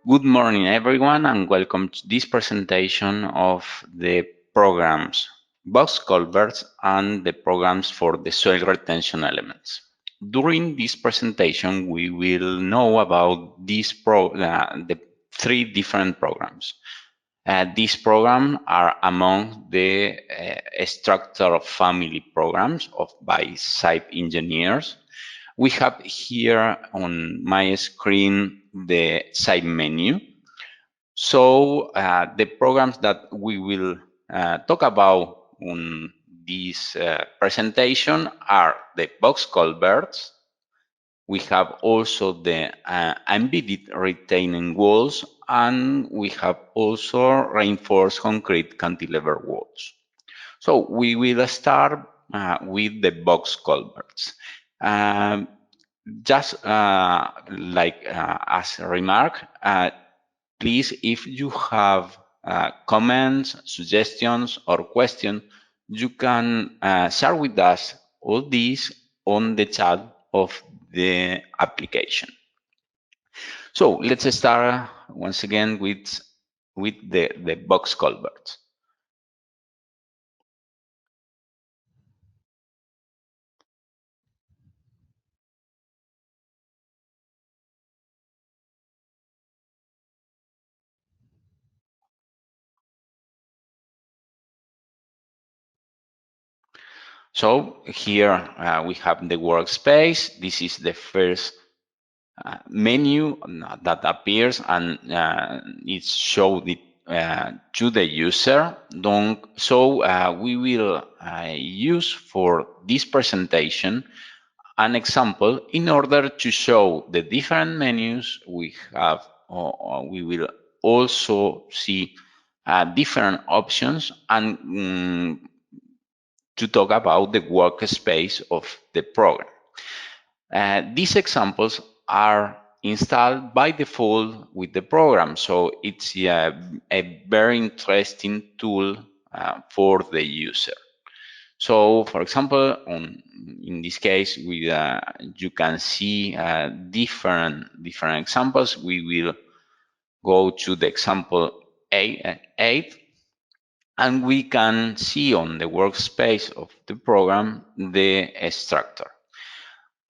Good morning, everyone, and welcome to this presentation of the programs Box Culverts and the programs for the soil retention elements. During this presentation, we will know about the three different programs. These programs are among the structure family programs by CYPE engineers. We have here on my screen the side menu. So the programs that we will talk about on this presentation are the box culverts. We have also the embedded retaining walls, and we have also reinforced concrete cantilever walls. So we will start with the box culverts. Just as a remark, please, if you have comments, suggestions, or questions, you can share with us all these on the chat of the application. So let's start once again with the box culverts. So here we have the workspace. This is the first menu that appears, and it's showed to the user. So we will use for this presentation an example in order to show the different menus we have. We will also see different options and to talk about the workspace of the program. These examples are installed by default with the program, so it's a very interesting tool for the user. So, for example, in this case, you can see different examples. We will go to the example 8, and we can see on the workspace of the program the structure.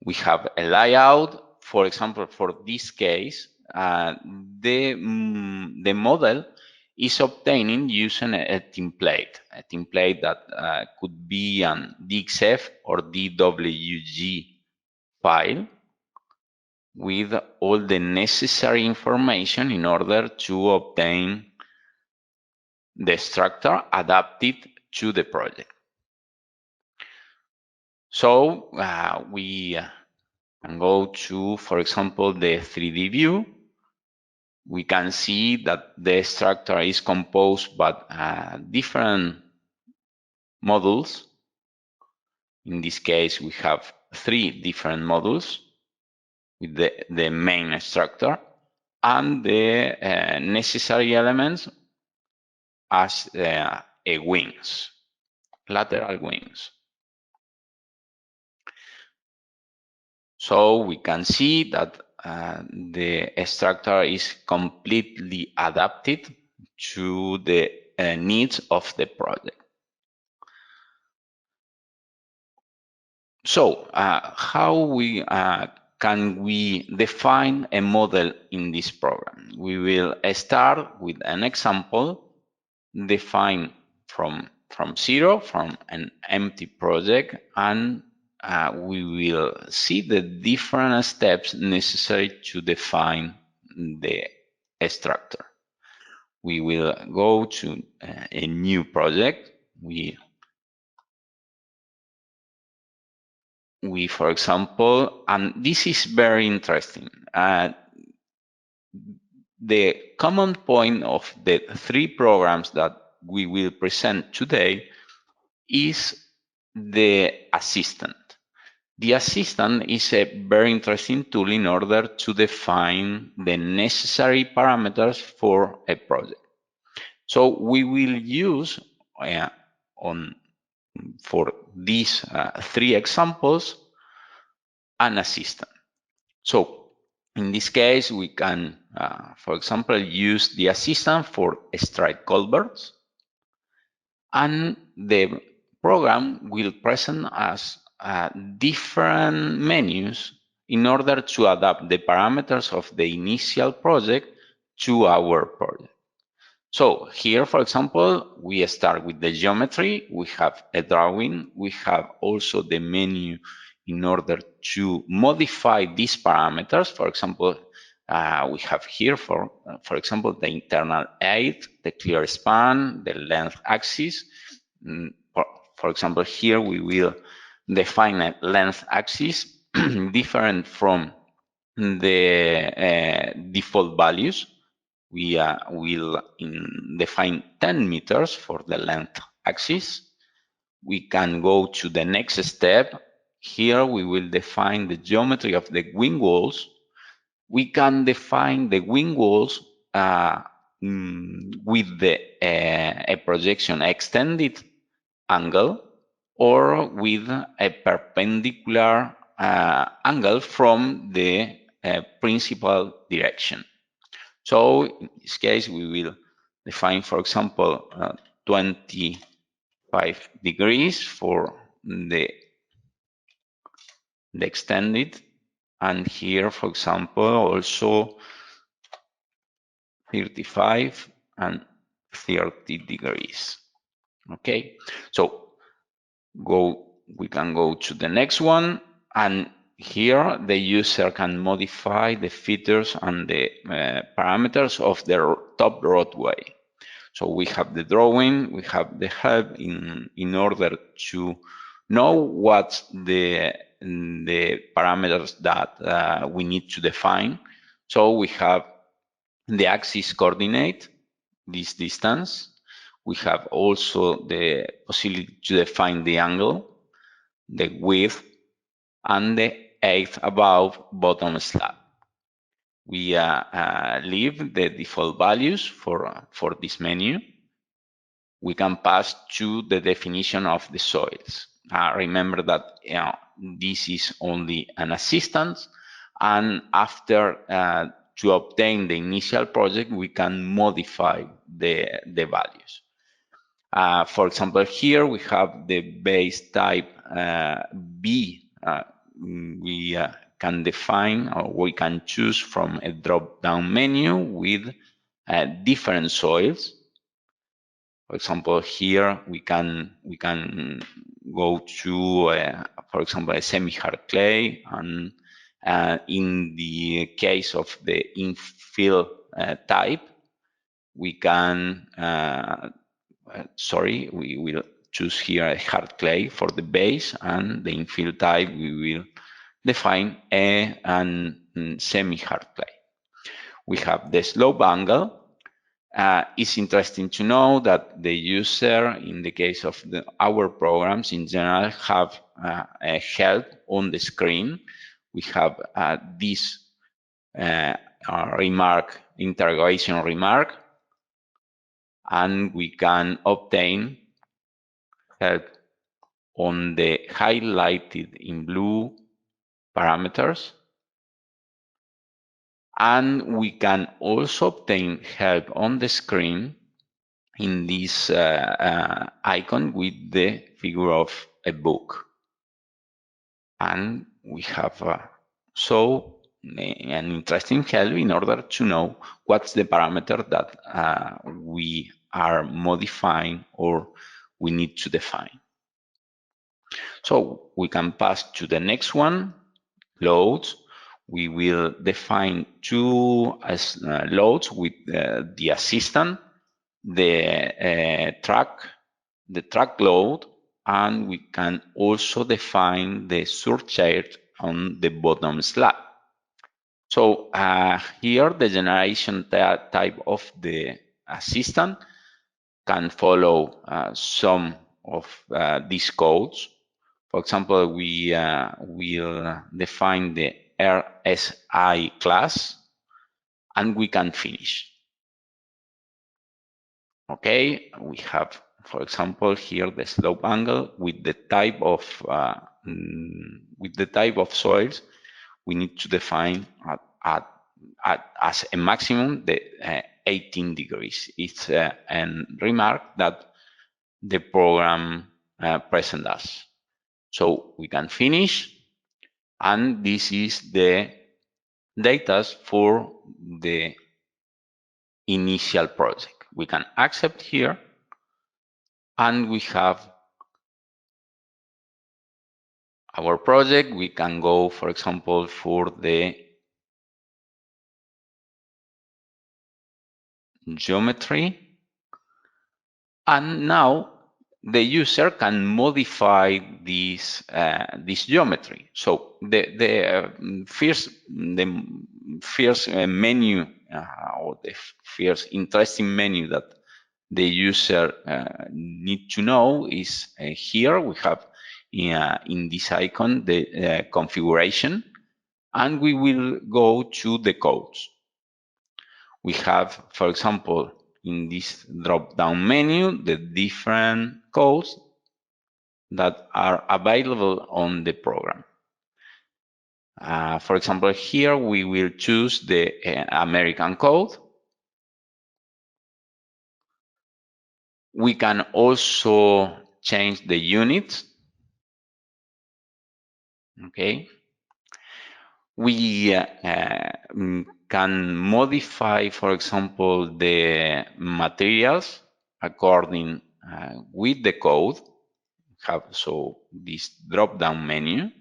We have a layout. For example, for this case, the model is obtaining using a template that could be an DXF or DWG file with all the necessary information in order to obtain the structure adapted to the project. So we can go to, for example, the 3D view. We can see that the structure is composed by different modules. In this case, we have 3 different modules with the main structure and the necessary elements as wings, lateral wings. So we can see that the structure is completely adapted to the needs of the project. So how can we define a model in this program? We will start with an example defined from zero, from an empty project, and we will see the different steps necessary to define the structure. We will go to a new project. We, for example, and this is very interesting, the common point of the 3 programs that we will present today is the assistant. The assistant is a very interesting tool in order to define the necessary parameters for a project. So we will use for these 3 examples an assistant. So In this case, we can, for example, use the assistant for straight culverts, and the program will present us different menus in order to adapt the parameters of the initial project to our project. So here, for example, we start with the geometry, we have a drawing, we have also the menu in order to modify these parameters. For example, we have here, for example, the internal height, the clear span, the length axis. For example, here we will define a length axis different from the default values. We will define 10 meters for the length axis. We can go to the next step. Here we will define the geometry of the wing walls. We can define the wing walls with a projection extended angle or with a perpendicular angle from the principal direction. So in this case, we will define, for example, 25 degrees for the extended, and here, for example, also 35 and 30 degrees. Okay, so we can go to the next one, and here the user can modify the features and the parameters of the top roadway. So we have the drawing, we have the help in order to know what's the parameters that we need to define. So we have the axis coordinate, this distance. We have also the possibility to define the angle, the width, and the height above bottom slab. We leave the default values for this menu. We can pass to the definition of the soils. Remember that this is only an assistance, and after to obtain the initial project, we can modify the values. For example, here we have the base type B. We can define, or we can choose from a drop-down menu with different soils. For example, here we can go to, for example, a semi-hard clay, and in the case of the infill type, we can we will choose here a hard clay for the base, and the infill type we will define a semi-hard clay. We have the slope angle. It's interesting to know that the user, in the case of our programs in general, have a help on the screen. We have this remark, interrogation remark, and we can obtain help on the highlighted in blue parameters. And we can also obtain help on the screen in this icon with the figure of a book. And we have an interesting help in order to know what's the parameter that we are modifying or we need to define. So we can pass to the next one, loads. We will define two loads with the assistant, the track load, and we can also define the surcharge on the bottom slab. So here the generation type of the assistant can follow some of these codes. For example, we will define the RSI class, and we can finish. Okay, we have, for example, here the slope angle with the type of soils we need to define as a maximum the 18 degrees. It's a remark that the program present us. So we can finish, and this is the data for the initial project. We can accept here, and we have our project. We can go, for example, for the geometry, and now the user can modify this geometry. So the first menu or the first interesting menu that the user need to know is here. We have in this icon the configuration, and we will go to the codes. We have, for example, in this drop-down menu, the different codes that are available on the program. For example, here we will choose the American code. We can also change the units. Okay. We can modify, for example, the materials according with the code. Have so this drop-down menu,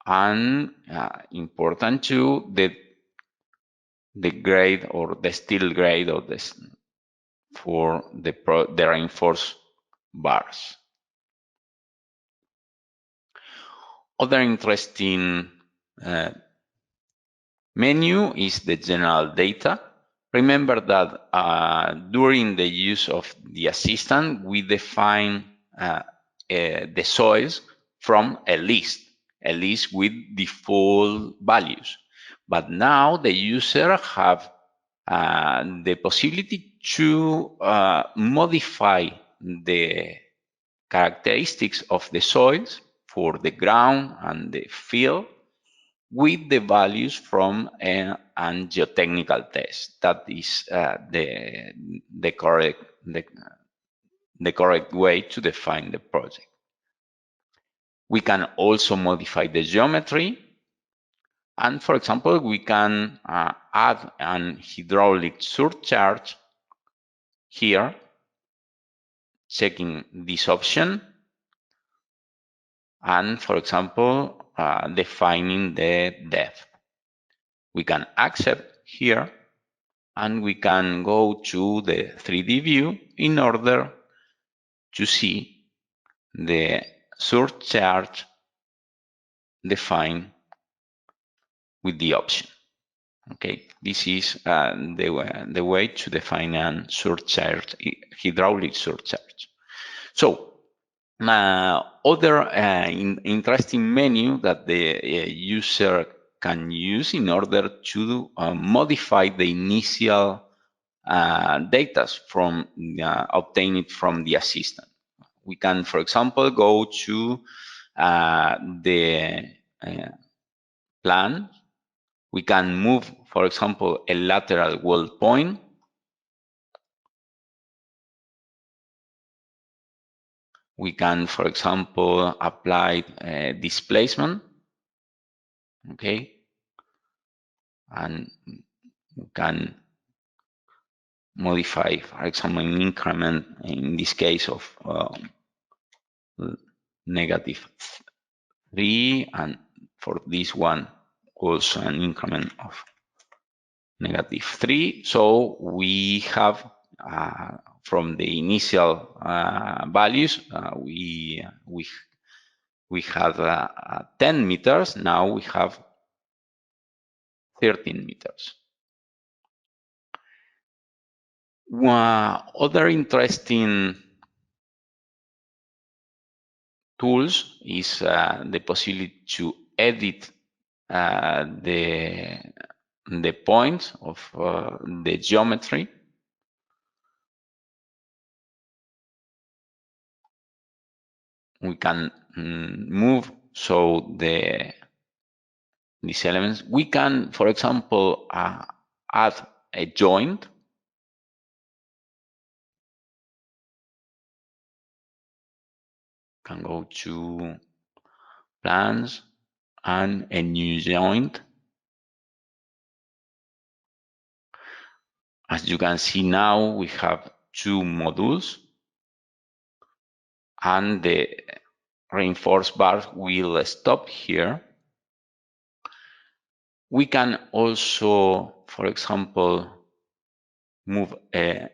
and important too, the grade or the steel grade of this for the reinforced bars. Other interesting menu is the general data. Remember that during the use of the assistant, we define the soils from a list with default values. But now the user have the possibility to modify the characteristics of the soils for the ground and the field with the values from an geotechnical test. That is the correct way to define the project. We can also modify the geometry, and for example, we can add an hydraulic surcharge here, checking this option, and for example, defining the depth. We can accept here, and we can go to the 3D view in order to see the surcharge defined with the option. Okay, this is the way to define a surcharge, hydraulic surcharge. So other interesting menu that the user can use in order to modify the initial data from obtained from the assistant. We can, for example, go to the plan. We can move, for example, a lateral weld point. We can, for example, apply displacement. Okay, and we can modify, for example, an increment in this case of -3, and for this one also an increment of -3. So we have from the initial values we had 10 meters. Now we have 13 meters. Other interesting tools is the possibility to edit the points of the geometry. We can move so the these elements. We can, for example, add a joint. Can go to plans and a new joint. As you can see now, we have two modules, and the reinforced bars will stop here. We can also, for example, move a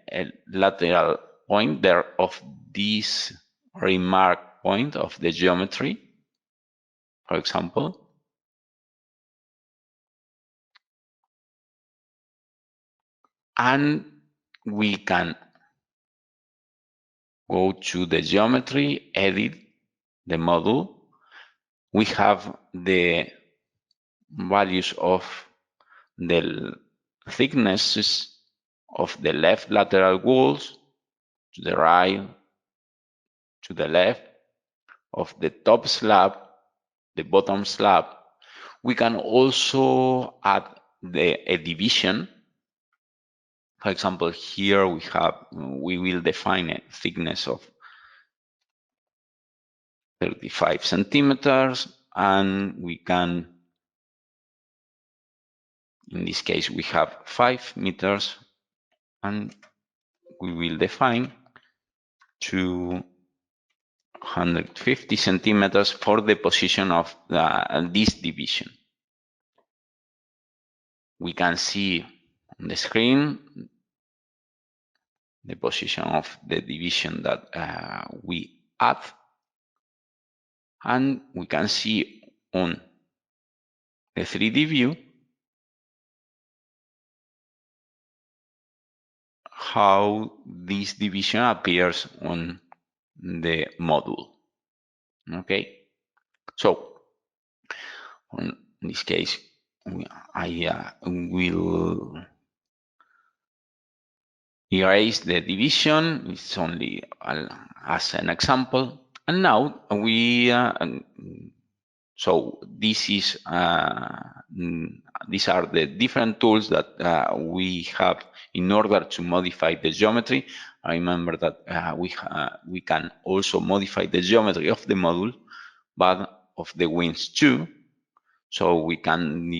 lateral pointer of this remark point of the geometry, for example. And we can go to the geometry, edit the module. We have the values of the thicknesses of the left lateral walls, to the right, to the left, of the top slab, the bottom slab. We can also add a division. For example, here we will define a thickness of 35 centimeters, and we can, in this case, we have 5 meters, and we will define 250 centimeters for the position of this division. We can see on the screen the position of the division that we add, and we can see on the 3D view how this division appears on the module. Okay, so in this case, I will erase the division. It's only as an example. And now so this is these are the different tools that we have in order to modify the geometry. Remember that we can also modify the geometry of the module, but of the wings too. So we can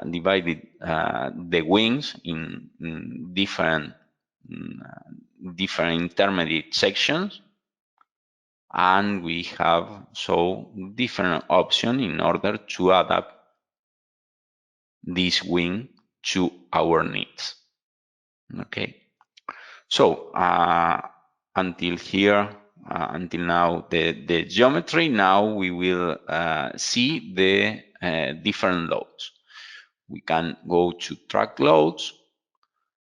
divide the wings in different intermediate sections, and we have different options in order to adapt this wing to our needs. Okay, so until here, until now, the geometry. Now we will see the different loads. We can go to track loads,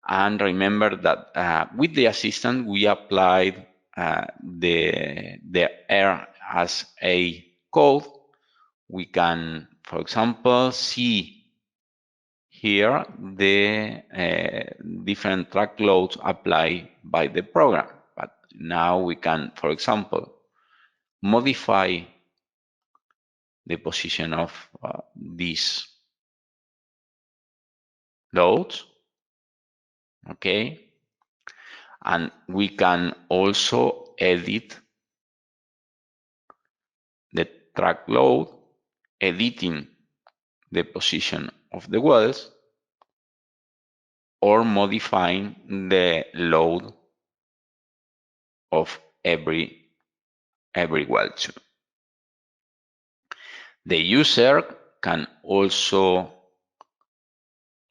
and remember that with the assistant we applied the R as a code. We can, for example, see here the different track loads applied by the program. But now we can, for example, modify the position of these loads. Okay, and we can also edit the track load, editing the position of the wells, or modifying the load of every well too. The user can also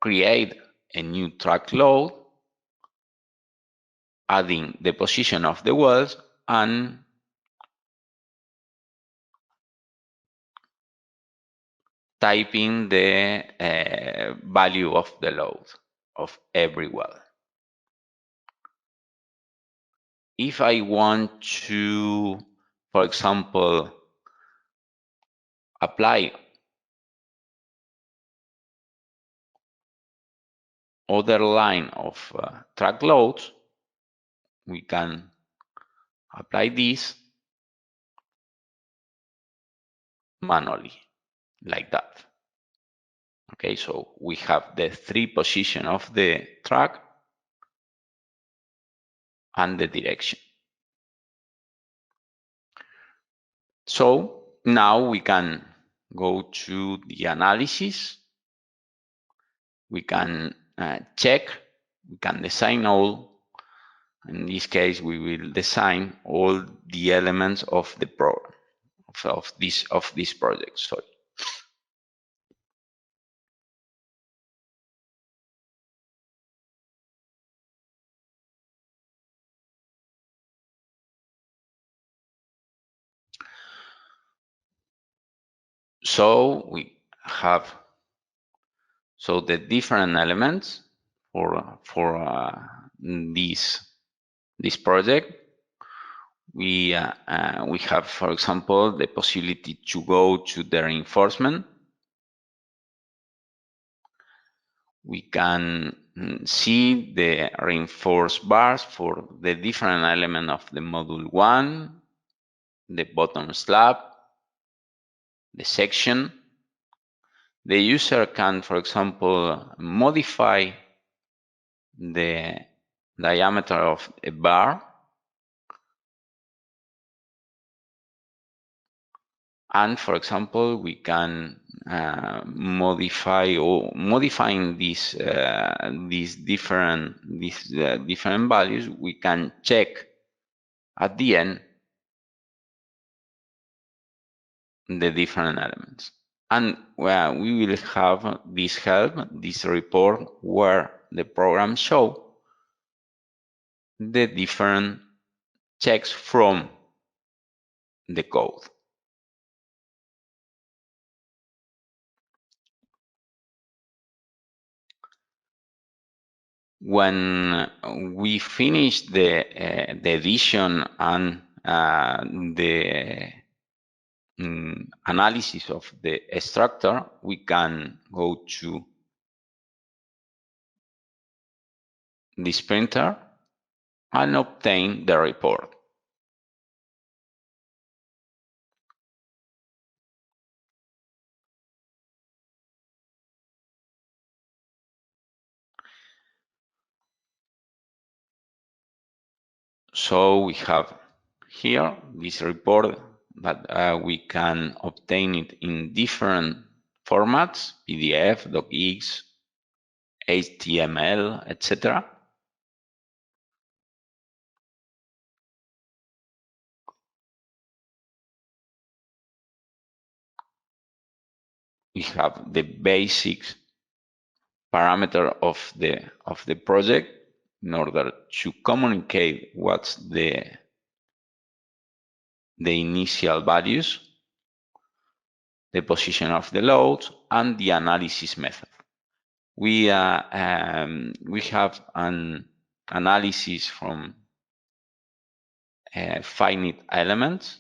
create a new track load, adding the position of the wells and typing the value of the load of every well. If I want to, for example, apply other line of track loads, we can apply this manually, like that. Okay, so we have the 3 position of the track and the direction. So now we can go to the analysis. We can check, we can design all. In this case, we will design all the elements of the program, of this project. Sorry. So we have the different elements for this project. We have, for example, the possibility to go to the reinforcement. We can see the reinforced bars for the different element of the module 1, the bottom slab, the section. The user can, for example, modify the diameter of a bar, and for example, we can modifying these different values. We can check at the end the different elements, and we will have this report where the program show the different checks from the code. When we finish the edition and the analysis of the structure, we can go to this printer and obtain the report. So we have here this report that we can obtain it in different formats: PDF, docx, HTML, etc. We have the basics parameter of the project in order to communicate what's the initial values, the position of the loads, and the analysis method. We have an analysis from finite elements,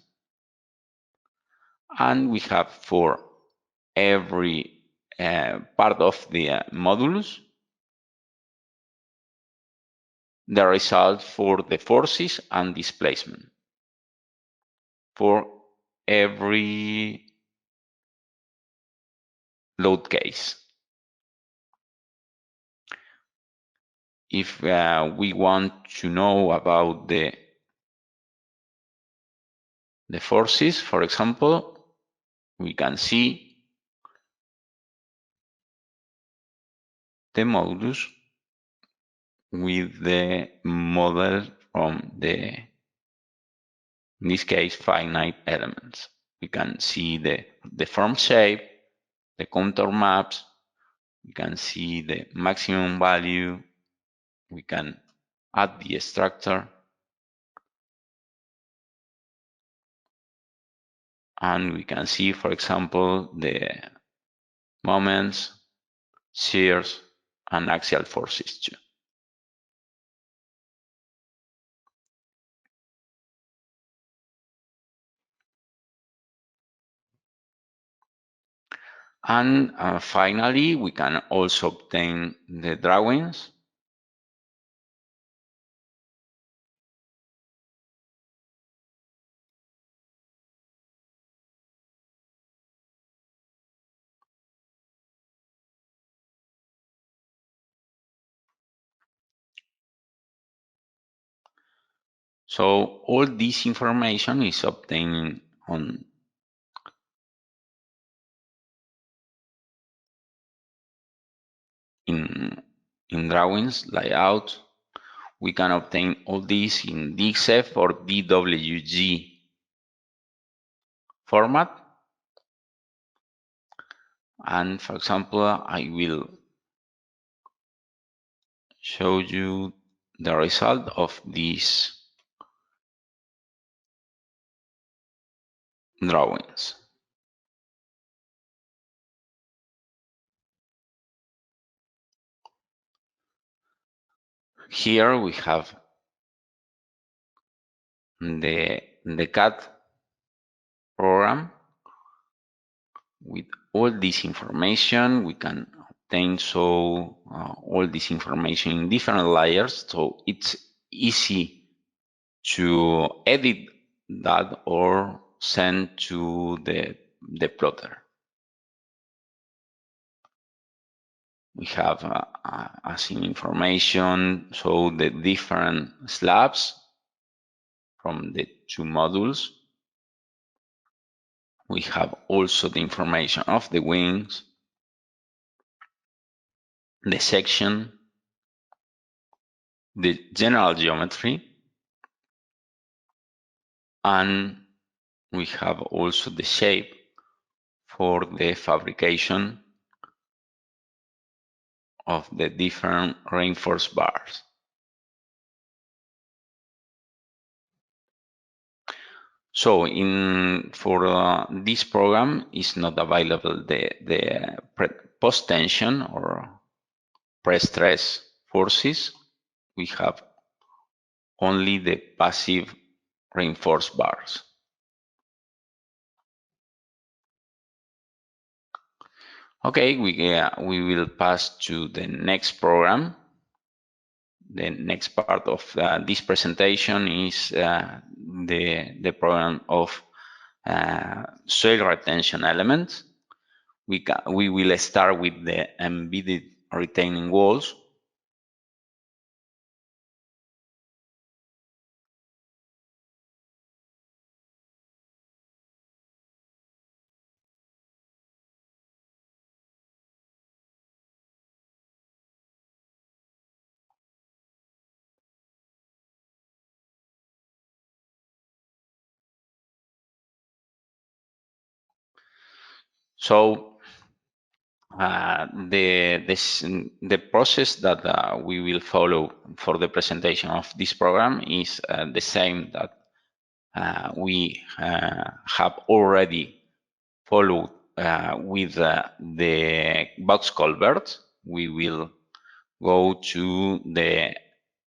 and we have for every part of the modules the result for the forces and displacement for every load case. If we want to know about the forces, for example, we can see the modulus with the model from in this case, finite elements. We can see the form shape, the contour maps, we can see the maximum value, we can add the structure, and we can see, for example, the moments, shears, and axial forces too. And finally, we can also obtain the drawings. So all this information is obtained in drawings, layout. We can obtain all this in DXF or DWG format. And for example, I will show you the result of these drawings. Here we have the CAD program with all this information. We can obtain all this information in different layers, so it's easy to edit that or send to the plotter. We have as information, so the different slabs from the two modules. We have also the information of the wings, the section, the general geometry, and we have also the shape for the fabrication of the different reinforced bars. So for this program is not available the post-tension or pre-stress forces. We have only the passive reinforced bars. Okay, we will pass to the next program. The next part of this presentation is the program of soil retention elements. We will start with the embedded retaining walls. So the process that we will follow for the presentation of this program is the same that we have already followed with the box culverts. We will go to the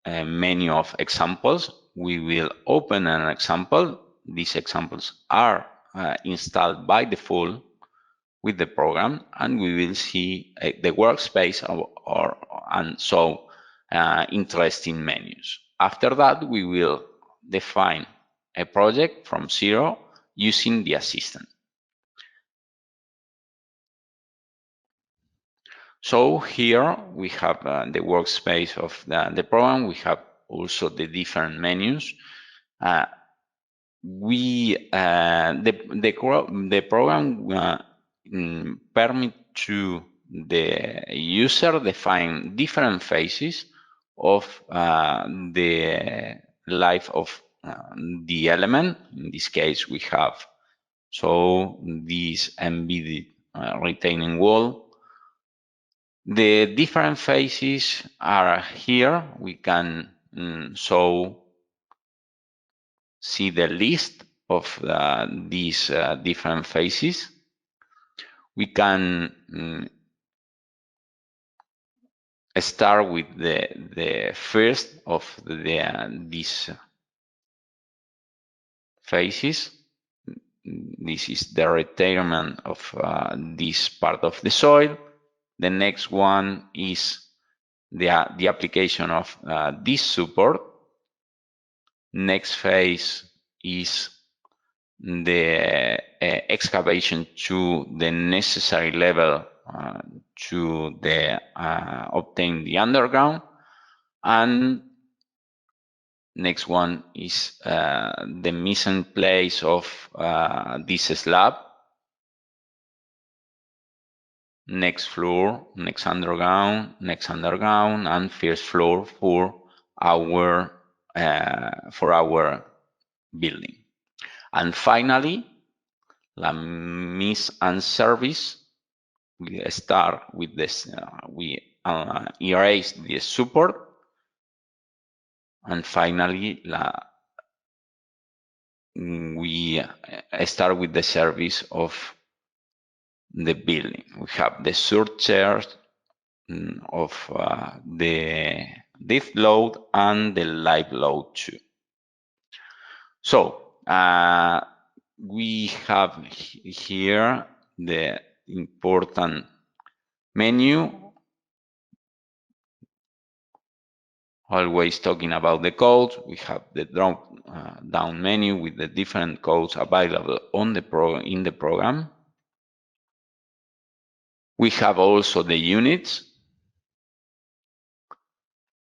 menu of examples. We will open an example. These examples are installed by default with the program, and we will see the workspace and so interesting menus. After that, we will define a project from zero using the assistant. So here we have the workspace of the program. We have also the different menus. The program permit to the user define different phases of the life of the element. In this case, we have this embedded retaining wall. The different phases are here. We can see the list of these different phases. We can start with the first of these phases. This is the retirement of this part of the soil. The next one is the application of this support. Next phase is the excavation to the necessary level to obtain the underground, and Next one is the missing place of this slab. Next floor, next underground, and first floor for our building. And finally, la mise en service. We start with this. We erase the support, and finally, we start with the service of the building. We have the surcharge of the death load and the live load too. So we have here the important menu, always talking about the codes. We have the drop down menu with the different codes available on in the program. We have also the units,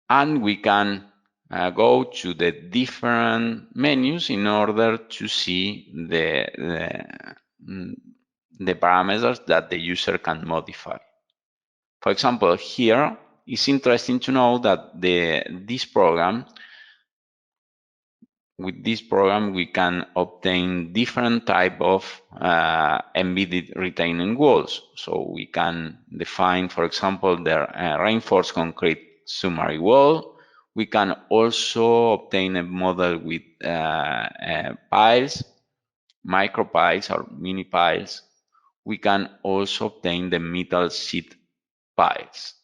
and we can go to the different menus in order to see the parameters that the user can modify. For example, here it's interesting to know that with this program we can obtain different type of embedded retaining walls. So we can define, for example, the reinforced concrete summary wall. We can also obtain a model with piles, micro piles or mini piles. We can also obtain the metal sheet piles.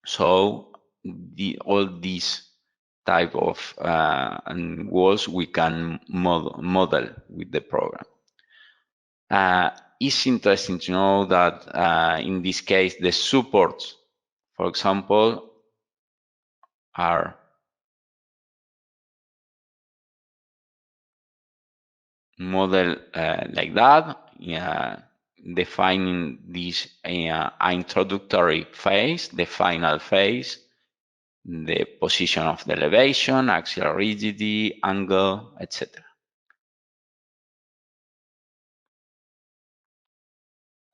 So all these type of walls we can model with the program. It's interesting to know that in this case the supports, for example, are modeled like that, defining this introductory phase, the final phase, the position of the elevation, axial rigidity, angle, etc.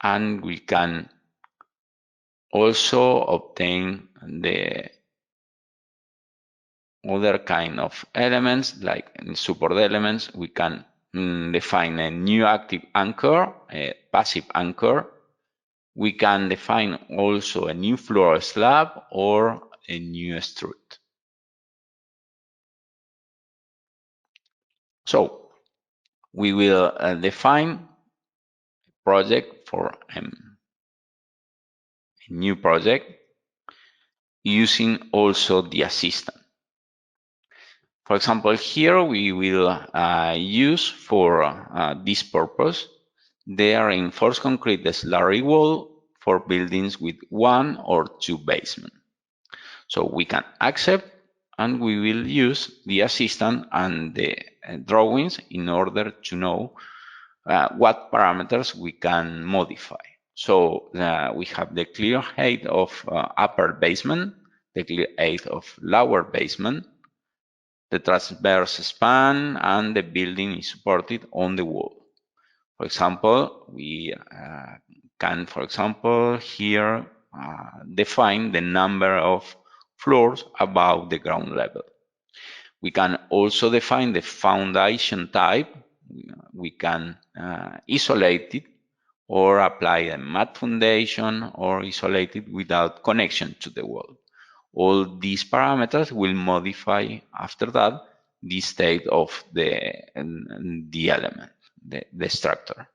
And we can also obtain the other kind of elements, like in support elements. We can define a new active anchor, a passive anchor. We can define also a new floor slab or a new strut. So we will define a project for a new project using also the assistant. For example, here we will use for this purpose the reinforced concrete slurry wall for buildings with 1 or 2 basements. So we can accept, and we will use the assistant and the drawings in order to know what parameters we can modify. So we have the clear height of upper basement, the clear height of lower basement, the transverse span, and the building is supported on the wall. For example, we can, for example, here define the number of floors above the ground level. We can also define the foundation type. We can isolate it or apply a mat foundation or isolate it without connection to the wall. All these parameters will modify after that the state of the element, the structure.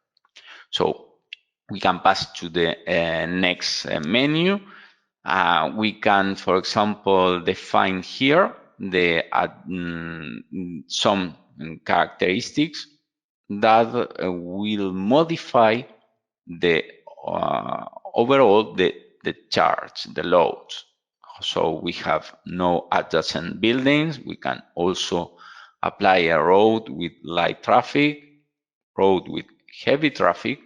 So we can pass to the next menu. We can, for example, define here some characteristics that will modify the overall the charge, the loads. So we have no adjacent buildings. We can also apply a road with light traffic, road with heavy traffic,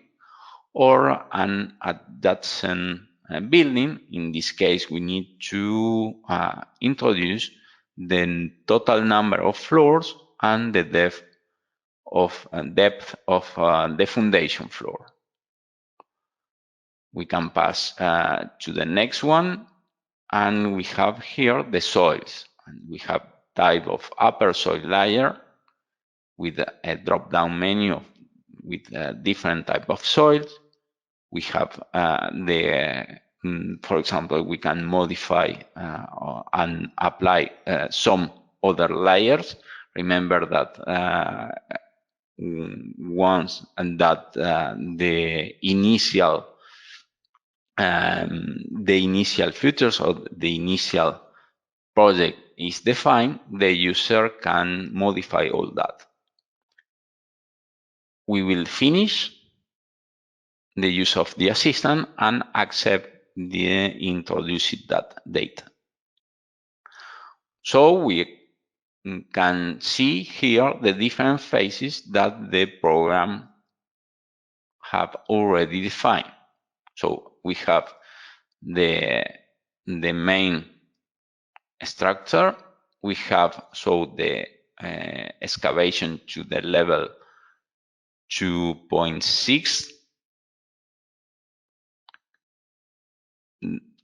or an adjacent building. In this case, we need to introduce the total number of floors and the depth of the foundation floor. We can pass to the next one, and we have here the soils. And we have type of upper soil layer with a drop-down menu with different type of soils. We have for example, we can modify and apply some other layers. Remember that once and that the initial features of the initial project is defined, the user can modify all that. We will finish the use of the assistant and accept the introduced data. So we can see here the different phases that the program have already defined. So we have the main structure. We have the excavation to the level 2.6.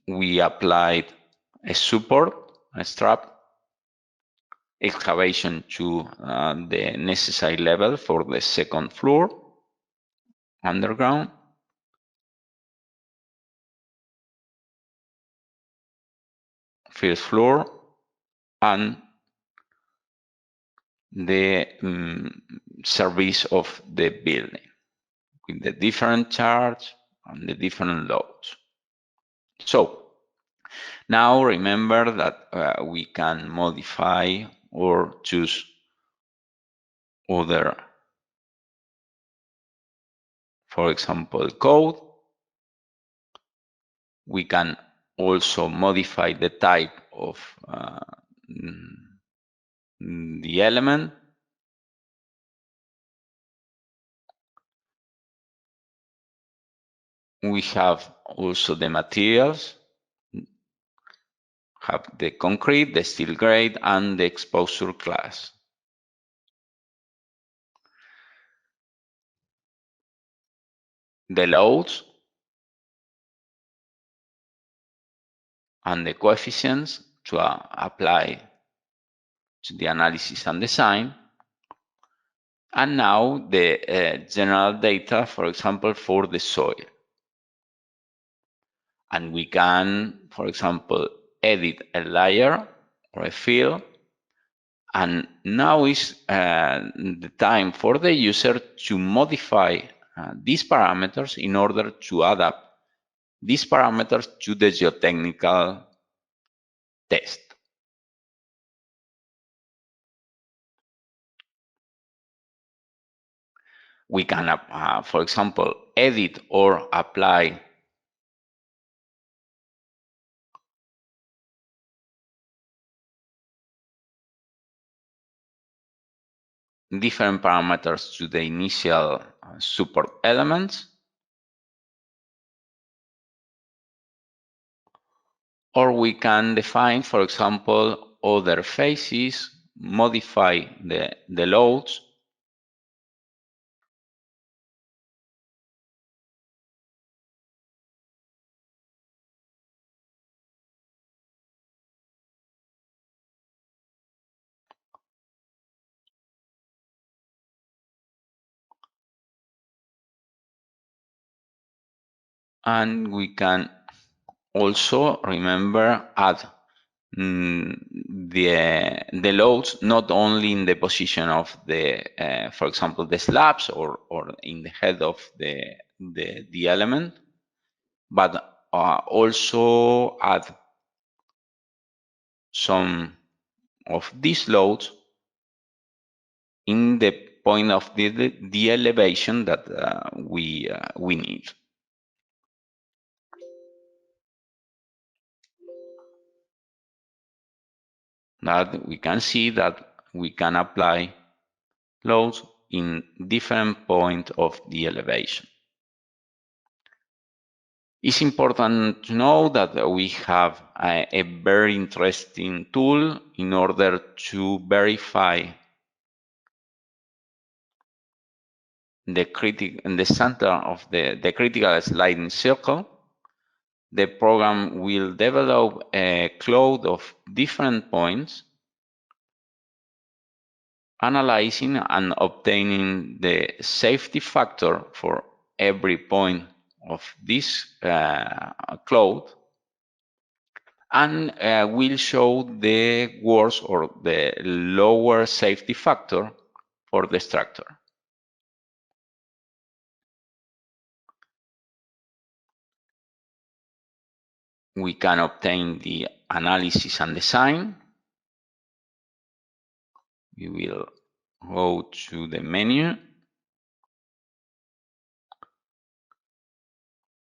We applied a support, a strap, excavation to the necessary level for the second floor underground. First floor and the service of the building with the different charge and the different loads. So now remember that we can modify or choose other, for example, code. We can also modify the type of the element. We have also the materials, have the concrete, the steel grade, and the exposure class. The loads and the coefficients to apply to the analysis and design. And now the general data, for example, for the soil. And we can, for example, edit a layer or a field. And now is the time for the user to modify these parameters in order to adapt these parameters to the geotechnical test. We can, for example, edit or apply different parameters to the initial support elements. Or we can define, for example, other phases, modify the loads, and we can also, remember, add the loads not only in the position of the, for example, the slabs or in the head of the element, but also add some of these loads in the point of the elevation that we need. That we can see that we can apply loads in different points of the elevation. It's important to know that we have a very interesting tool in order to verify in the center of the critical sliding circle. The program will develop a cloud of different points, analyzing and obtaining the safety factor for every point of this cloud, and will show the worst or the lower safety factor for the structure. We can obtain the analysis and design. We will go to the menu.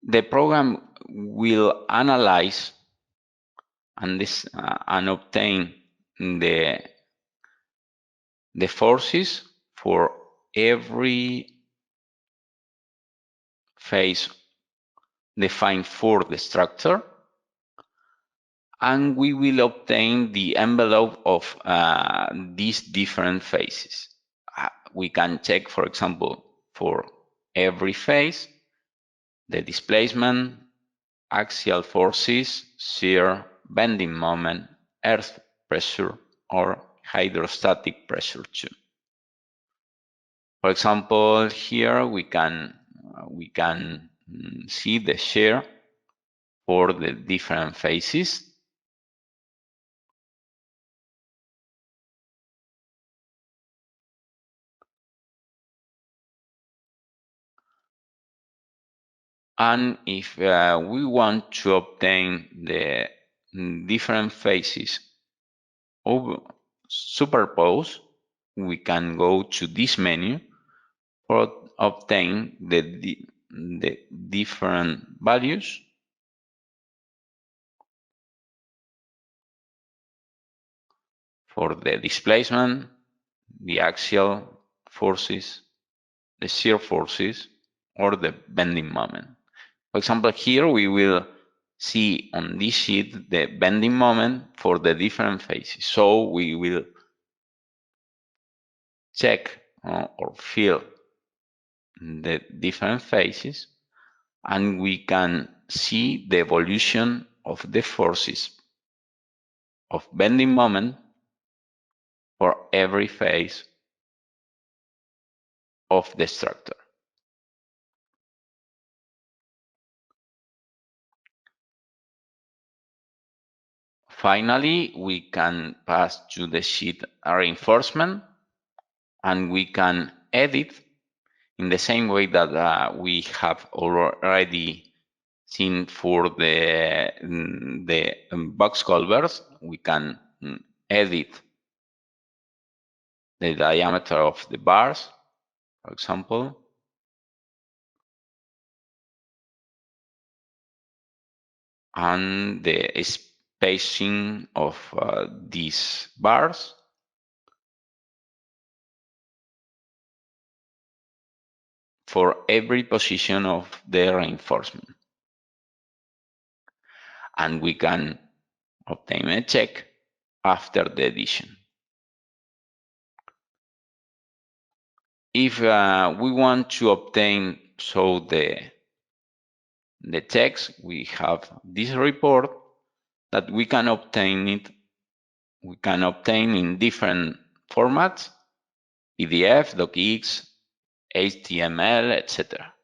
The program will analyze and obtain the forces for every phase defined for the structure, and we will obtain the envelope of these different phases. We can check, for example, for every phase, the displacement, axial forces, shear, bending moment, earth pressure, or hydrostatic pressure too. For example, here we can see the shear for the different phases. And if we want to obtain the different phases superposed, we can go to this menu for obtain the different values for the displacement, the axial forces, the shear forces, or the bending moment. For example, here we will see on this sheet the bending moment for the different phases. So we will check or fill the different phases, and we can see the evolution of the forces of bending moment for every phase of the structure. Finally, we can pass to the sheet reinforcement, and we can edit in the same way that we have already seen for the box culverts. We can edit the diameter of the bars, for example, and the spacing of these bars. For every position of the reinforcement. And we can obtain a check after the addition. If we want to obtain the checks, we have this report that we can obtain in different formats: PDF, docx, HTML, etc.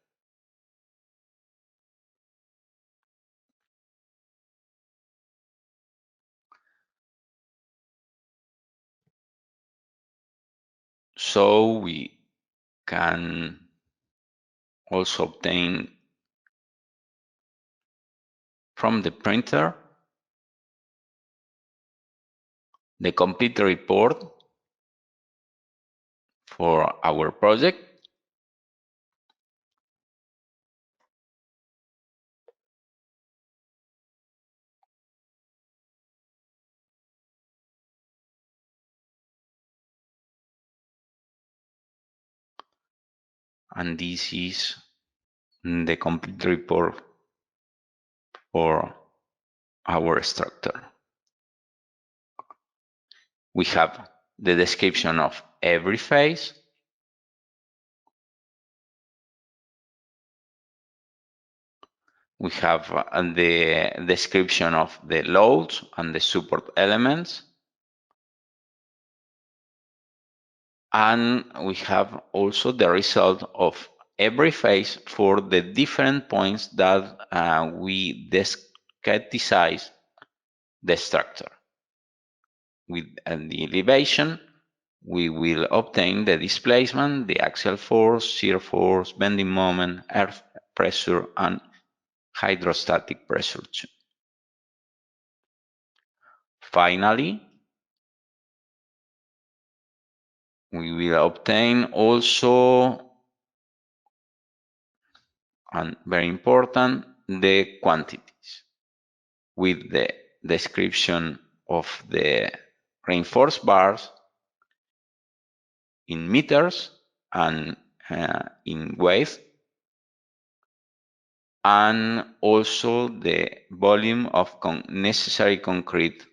So we can also obtain from the printer the complete report for our project. And this is the complete report for our structure. We have the description of every phase. We have the description of the loads and the support elements. And we have also the result of every phase for the different points that we discretize the structure. With the elevation, we will obtain the displacement, the axial force, shear force, bending moment, earth pressure, and hydrostatic pressure too. Finally, we will obtain also, and very important, the quantities with the description of the reinforced bars in meters and in weight, and also the volume of necessary concrete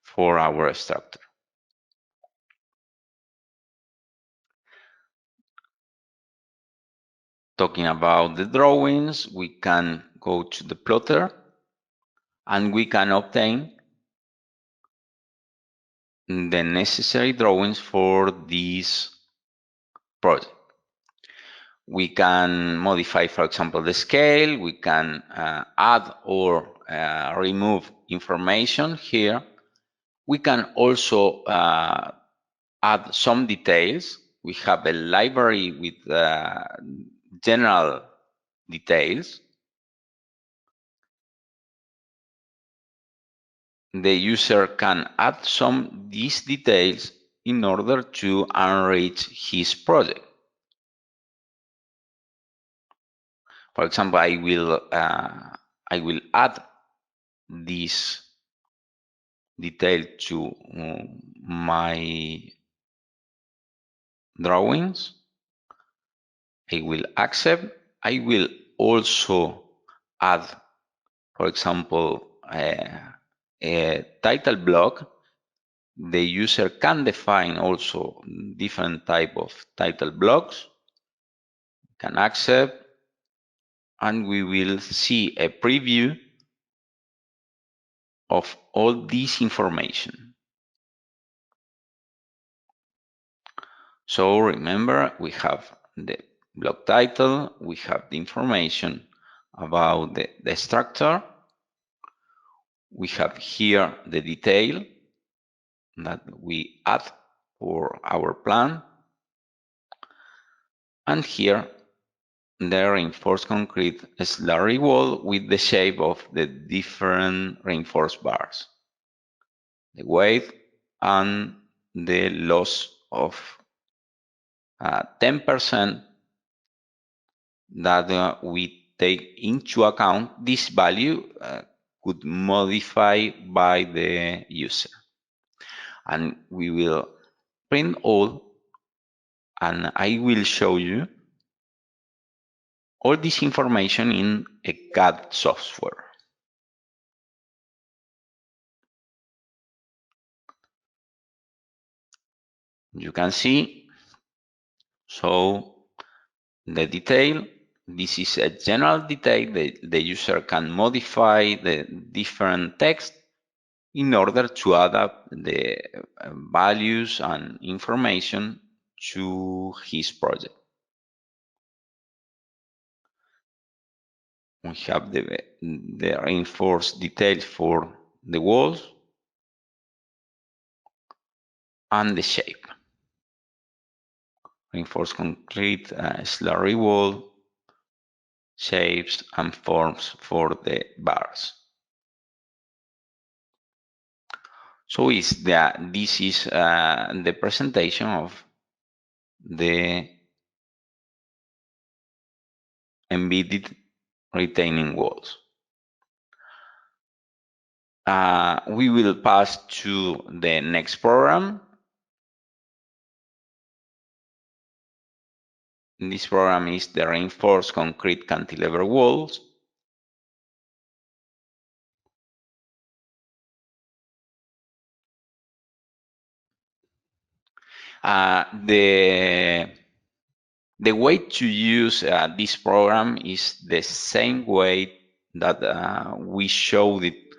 for our structure. Talking about the drawings, we can go to the plotter and we can obtain the necessary drawings for this project. We can modify, for example, the scale. We can add or remove information here. We can also add some details. We have a library with general details. The user can add some these details in order to enrich his project. For example, I will add this detail to my drawings. I will accept. I will also add, for example, a title block. The user can define also different type of title blocks. Can accept, and we will see a preview of all this information. So remember, we have the block title, we have the information about the structure, we have here the detail that we add for our plan, and here the reinforced concrete slurry wall with the shape of the different reinforced bars, the weight, and the loss of 10% that we take into account. This value could modify by the user. And we will print all, and I will show you all this information in a CAD software. You can see, so the detail, this is a general detail. The user can modify the different text in order to adapt the values and information to his project. We have the reinforced details for the walls and the shape. Reinforced concrete slurry wall, shapes and forms for the bars. So this is the presentation of the embedded retaining walls. We will pass to the next program. This program is the reinforced concrete cantilever walls. The way to use this program is the same way that we showed it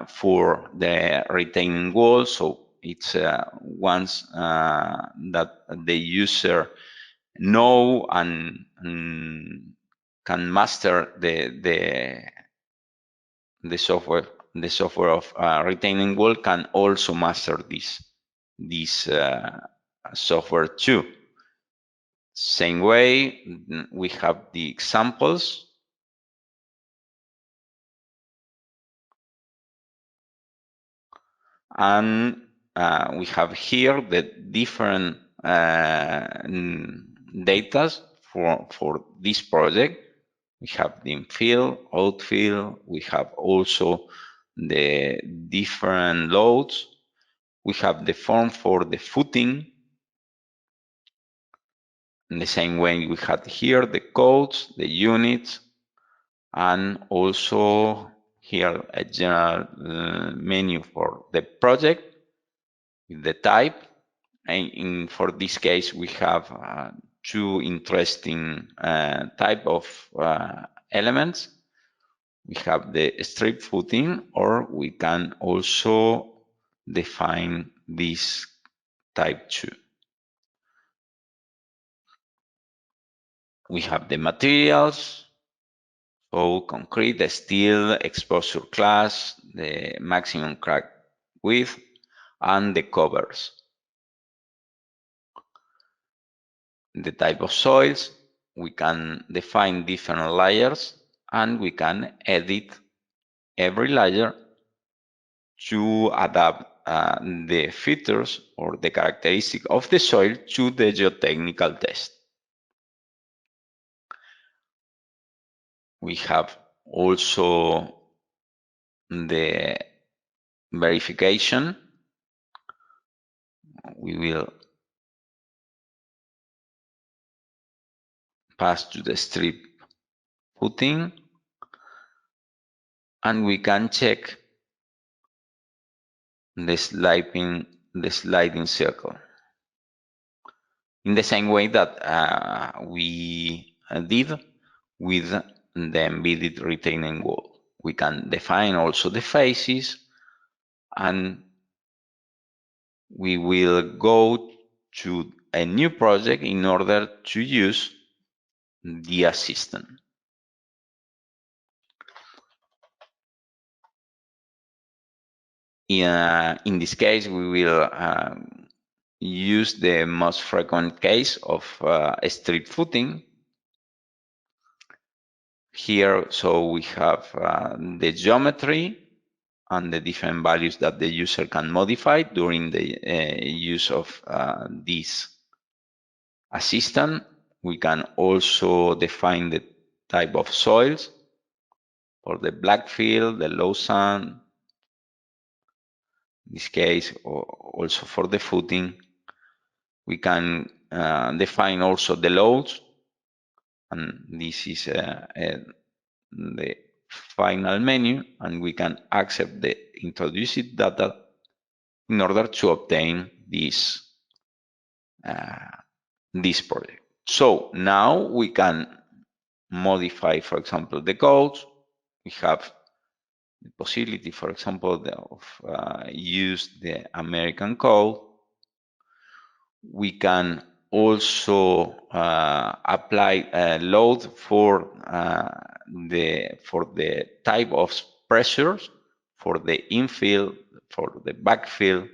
for the retaining wall. So it's once that the user know and can master the software of retaining wall, can also master this software too. Same way, we have the examples. And we have here the different data for this project. We have the infill, outfill. We have also the different loads. We have the form for the footing. In the same way we had here the codes, the units, and also here a general menu for the project with the type. And for this case, we have two interesting type of elements. We have the strip footing, or we can also define this type 2. We have the materials, so concrete, steel, exposure class, the maximum crack width, and the covers. The type of soils, we can define different layers, and we can edit every layer to adapt the features or the characteristic of the soil to the geotechnical test. We have also the verification. We will pass to the strip footing, and we can check the sliding circle in the same way that we did with the embedded retaining wall. We can define also the faces, and we will go to a new project in order to use the assistant. In this case, we will use the most frequent case of strip footing. Here, so we have the geometry and the different values that the user can modify during the use of this assistant. We can also define the type of soils for the black field, the low sand, in this case, or also for the footing. We can define also the loads, and this is the final menu, and we can accept the introduced data in order to obtain this project. So now we can modify, for example, the codes. We have the possibility, for example, of use the American code. We can also apply a load for the type of pressures, for the infill, for the backfill,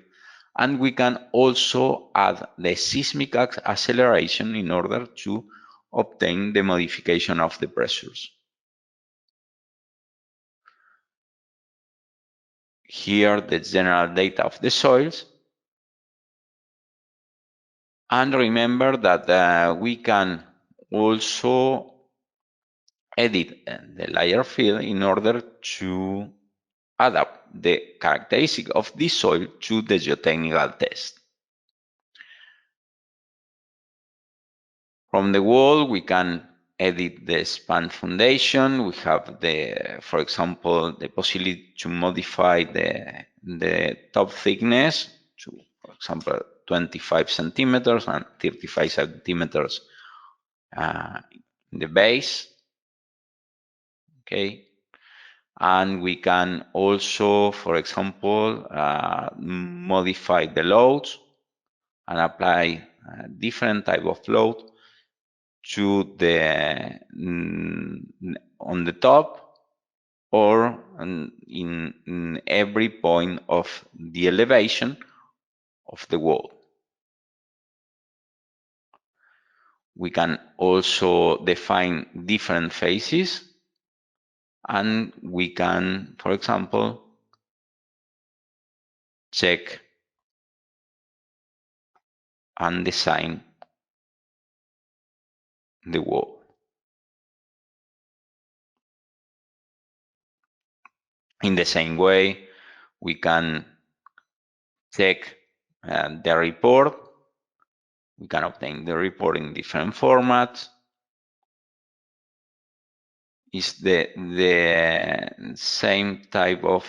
and we can also add the seismic acceleration in order to obtain the modification of the pressures. Here, the general data of the soils. And remember that we can also edit the layer field in order to adapt the characteristic of this soil to the geotechnical test. From the wall, we can edit the span foundation. We have for example, the possibility to modify the top thickness to, for example, 25 centimeters and 35 centimeters in the base. Okay. And we can also, for example, modify the loads and apply different type of load to the on the top or in every point of the elevation of the wall. We can also define different faces, and we can, for example, check and design the wall. In the same way, we can check the report. We can obtain the report in different formats. It's the same type of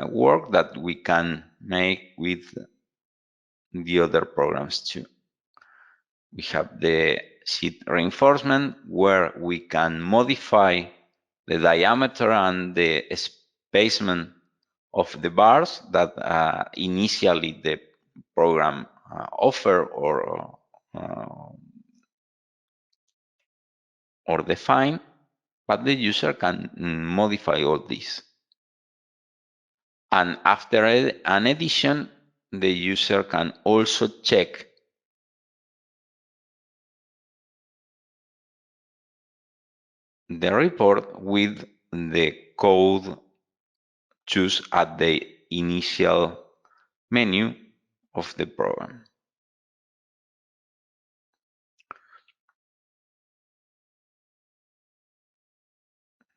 work that we can make with the other programs too. We have the sheet reinforcement, where we can modify the diameter and the spacement of the bars that initially the program offer or define, but the user can modify all this. And after an edition, the user can also check the report with the code choose at the initial menu of the program.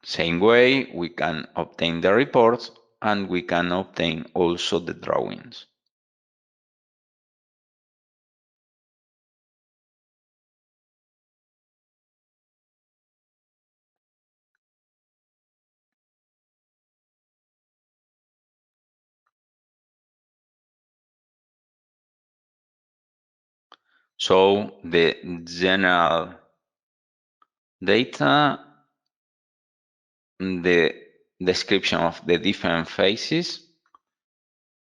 Same way, we can obtain the reports, and we can obtain also the drawings. So the general data, the description of the different phases,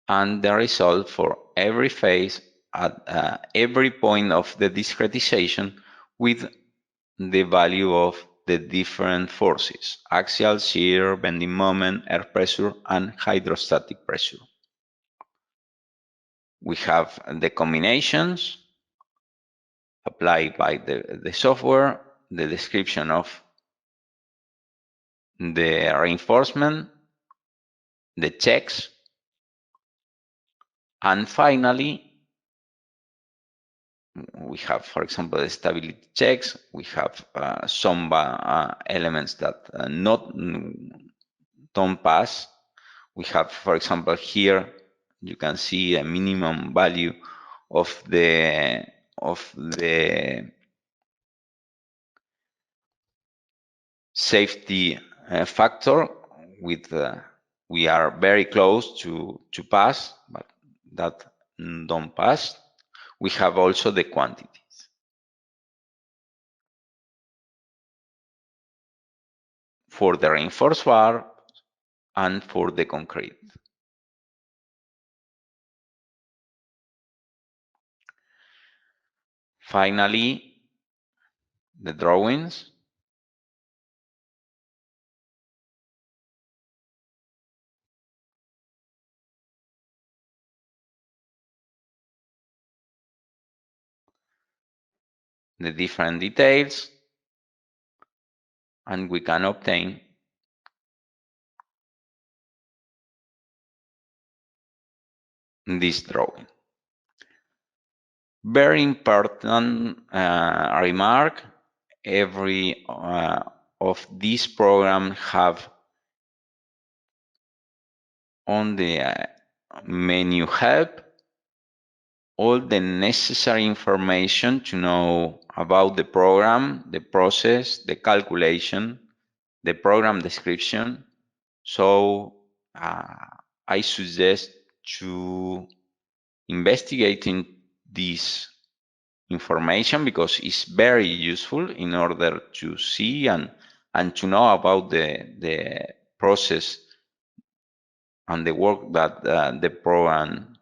and the result for every phase at every point of the discretization with the value of the different forces: axial, shear, bending moment, air pressure, and hydrostatic pressure. We have the combinations applied by the software, the description of the reinforcement, the checks, and finally, we have, for example, the stability checks. We have some elements that don't pass. We have, for example, here you can see a minimum value of the safety factor. With we are very close to pass, but that don't pass. We have also the quantities for the reinforced bar and for the concrete. Finally, the drawings. The different details, and we can obtain this drawing. Very important remark: every of these programs have on the menu help all the necessary information to know about the program, the process, the calculation, the program description. So I suggest to investigate this information because it's very useful in order to see and to know about the process and the work that the program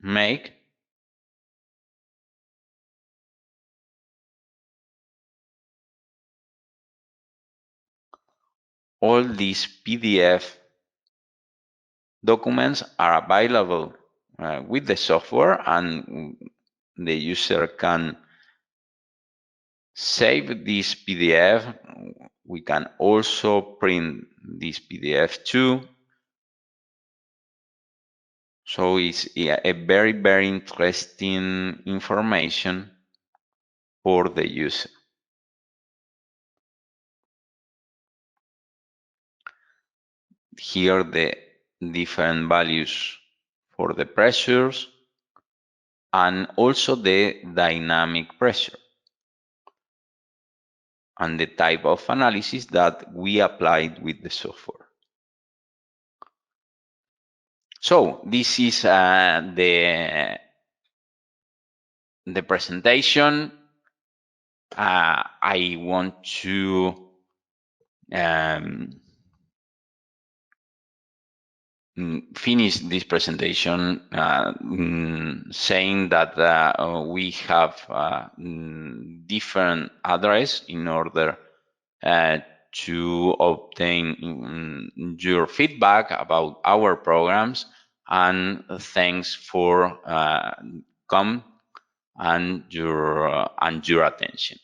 make. All these PDF documents are available with the software, and the user can save this PDF. We can also print this PDF too. So it's a very, very interesting information for the user. Here the different values for the pressures and also the dynamic pressure and the type of analysis that we applied with the software. So this is the presentation. I want to finish this presentation saying that we have different address in order to obtain your feedback about our programs, and thanks for come and your attention.